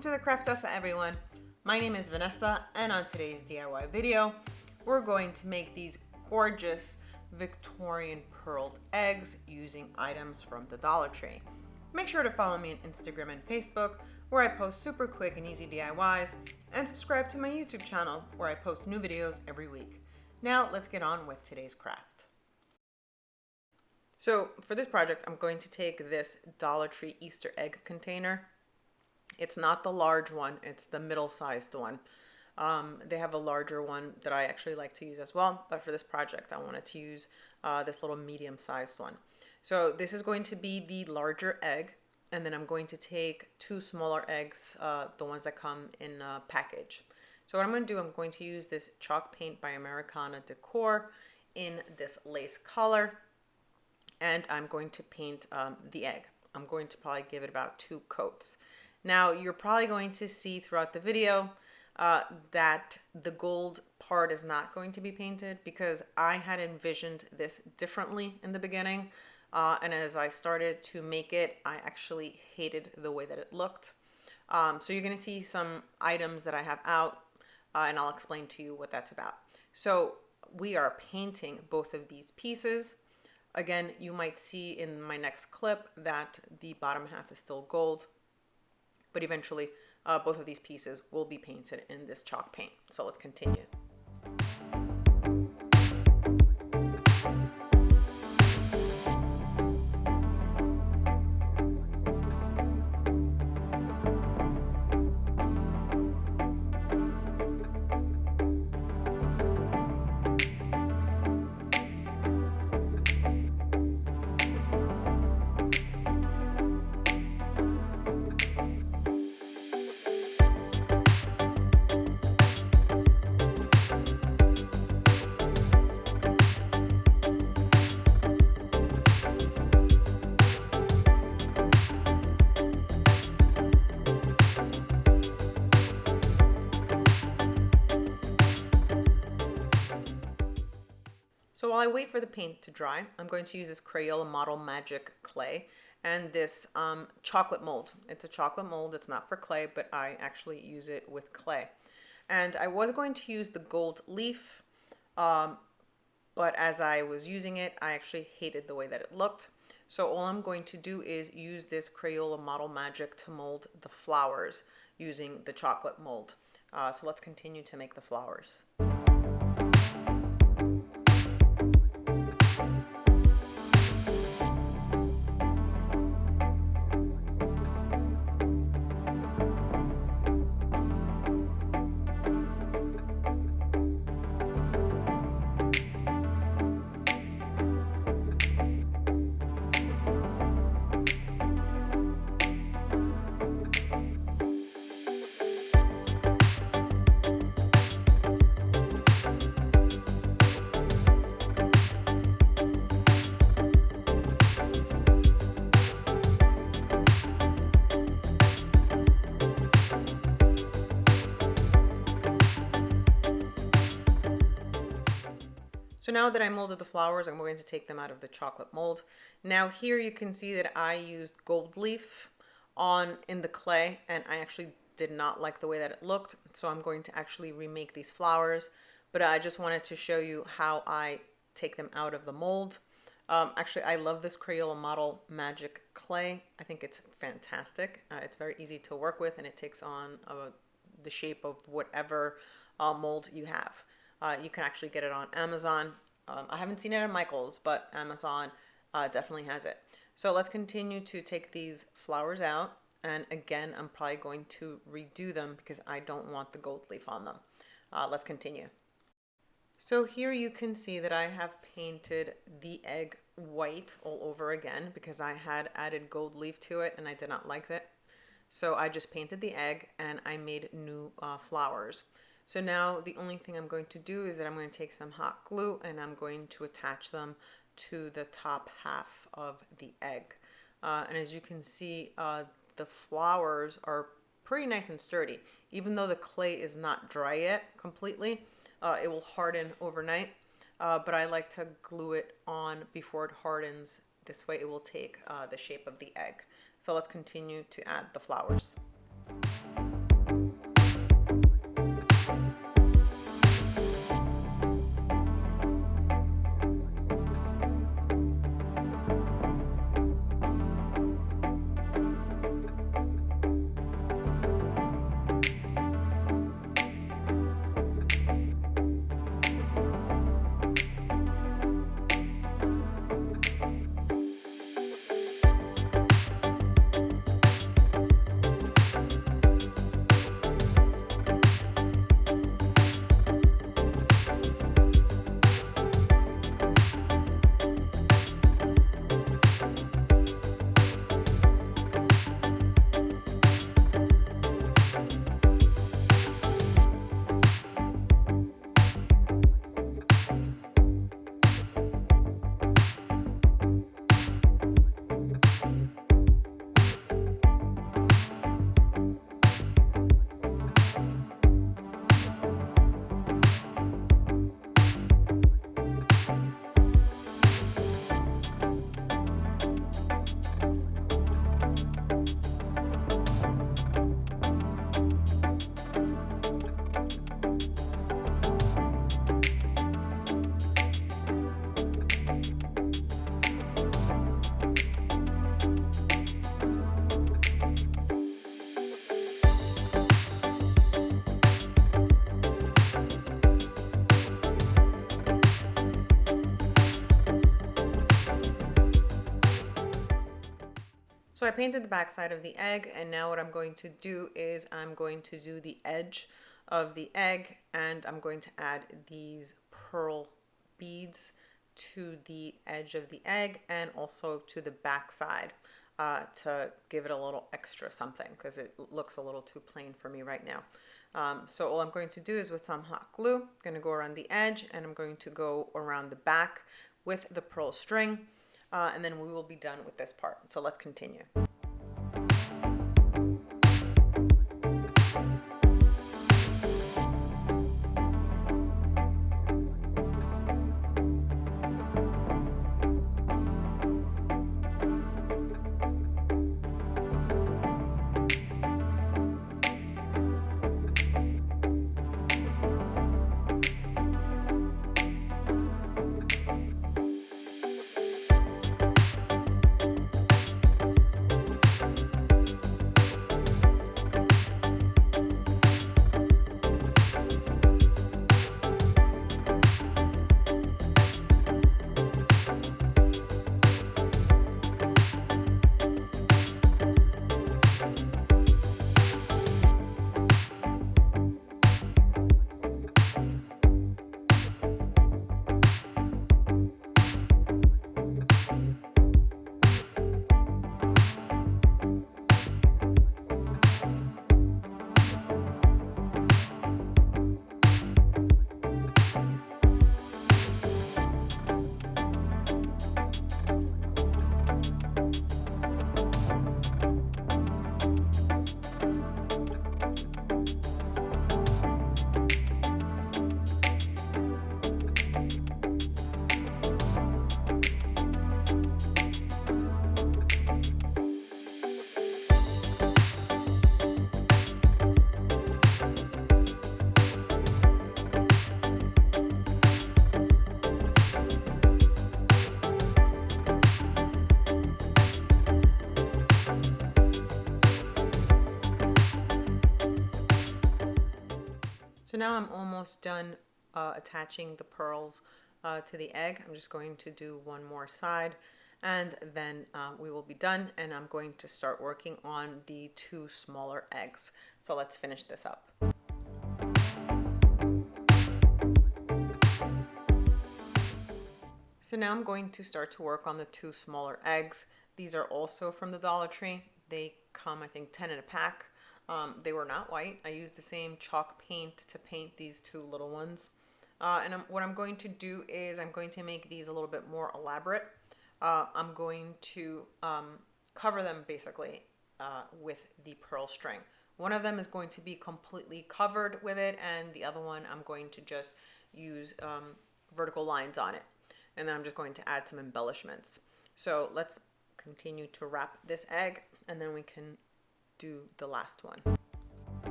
Welcome to the Craftessa, everyone. My name is Vanessa, and on today's DIY video, we're going to make these gorgeous Victorian pearled eggs using items from the Dollar Tree. Make sure to follow me on Instagram and Facebook, where I post super quick and easy DIYs, and subscribe to my YouTube channel, where I post new videos every week. Now, let's get on with today's craft. So for this project, I'm going to take this Dollar Tree Easter egg container. It's not the large one, it's the middle-sized one. They have a larger one that I actually like to use as well, but for this project, I wanted to use this little medium-sized one. So this is going to be the larger egg, and then I'm going to take two smaller eggs, the ones that come in a package. So what I'm going to do, I'm going to use this chalk paint by Americana Decor in this lace color, and I'm going to paint the egg. I'm going to probably give it about 2 coats. Now, you're probably going to see throughout the video that the gold part is not going to be painted because I had envisioned this differently in the beginning. And as I started to make it, I actually hated the way that it looked. So you're going to see some items that I have out, and I'll explain to you what that's about. So we are painting both of these pieces. Again, you might see in my next clip that the bottom half is still gold, but eventually both of these pieces will be painted in this chalk paint. So let's continue. So while I wait for the paint to dry, I'm going to use this Crayola Model Magic clay and this chocolate mold. It's a chocolate mold. It's not for clay, but I actually use it with clay. And I was going to use the gold leaf, but as I was using it, I actually hated the way that it looked. So all I'm going to do is use this Crayola Model Magic to mold the flowers using the chocolate mold. So let's continue to make the flowers. So now that I molded the flowers, I'm going to take them out of the chocolate mold. Now here you can see that I used gold leaf in the clay, and I actually did not like the way that it looked. So I'm going to actually remake these flowers, but I just wanted to show you how I take them out of the mold. Actually, I love this Crayola Model Magic clay. I think it's fantastic. It's very easy to work with, and it takes on the shape of whatever mold you have. You can actually get it on Amazon. I haven't seen it at Michael's, but Amazon definitely has it. So let's continue to take these flowers out. And again, I'm probably going to redo them because I don't want the gold leaf on them. Let's continue. So here you can see that I have painted the egg white all over again because I had added gold leaf to it and I did not like it. So I just painted the egg and I made new flowers. So now the only thing I'm going to do is that I'm going to take some hot glue and I'm going to attach them to the top half of the egg. And as you can see, the flowers are pretty nice and sturdy. Even though the clay is not dry yet completely, it will harden overnight. But I like to glue it on before it hardens. This way it will take the shape of the egg. So let's continue to add the flowers. I painted the back side of the egg, and now what I'm going to do is I'm going to do the edge of the egg, and I'm going to add these pearl beads to the edge of the egg and also to the back side to give it a little extra something because it looks a little too plain for me right now. So all I'm going to do is with some hot glue, I'm going to go around the edge and I'm going to go around the back with the pearl string, and then we will be done with this part. So let's continue. So now I'm almost done attaching the pearls to the egg. I'm just going to do one more side and then we will be done, and I'm going to start working on the two smaller eggs. So let's finish this up. So now I'm going to start to work on the two smaller eggs. These are also from the Dollar Tree. They come, I think, 10 in a pack. They were not white. I used the same chalk paint to paint these two little ones. What I'm going to do is I'm going to make these a little bit more elaborate. I'm going to cover them basically with the pearl string. One of them is going to be completely covered with it, and the other one I'm going to just use vertical lines on it. And then I'm just going to add some embellishments. So let's continue to wrap this egg, and then we can do the last one.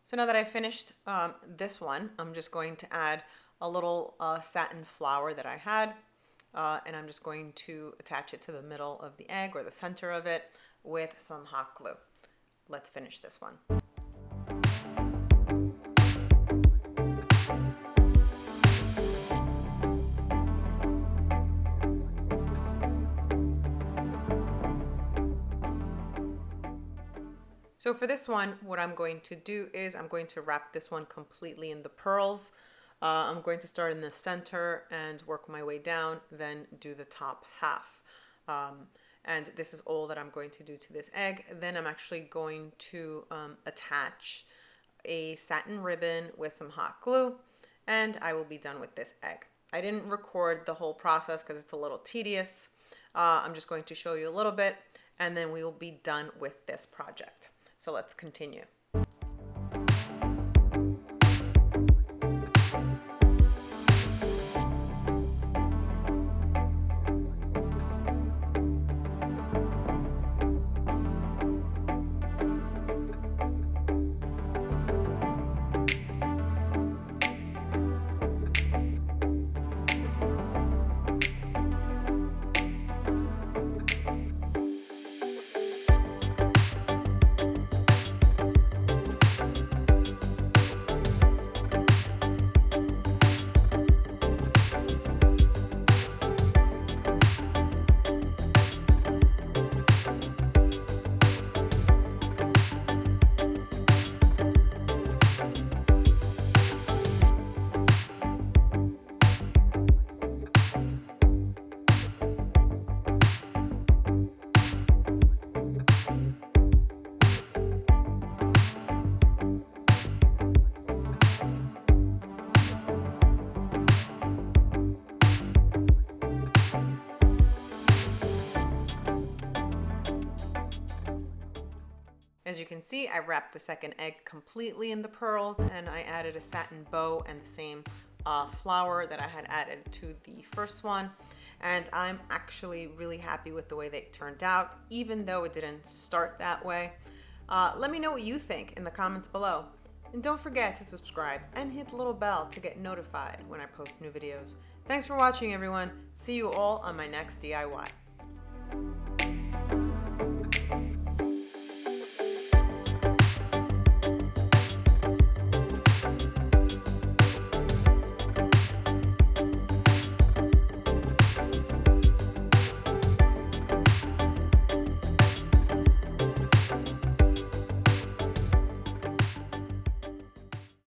So now that I've finished this one, I'm just going to add a little satin flower that I had, and I'm just going to attach it to the middle of the egg or the center of it with some hot glue. Let's finish this one. So for this one, what I'm going to do is I'm going to wrap this one completely in the pearls. I'm going to start in the center and work my way down, then do the top half. And this is all that I'm going to do to this egg. Then I'm actually going to attach a satin ribbon with some hot glue, and I will be done with this egg. I didn't record the whole process because it's a little tedious. I'm just going to show you a little bit, and then we will be done with this project. So let's continue. As you can see, I wrapped the second egg completely in the pearls, and I added a satin bow and the same flower that I had added to the first one. And I'm actually really happy with the way they turned out, even though it didn't start that way. Let me know what you think in the comments below. And don't forget to subscribe and hit the little bell to get notified when I post new videos. Thanks for watching, everyone. See you all on my next DIY.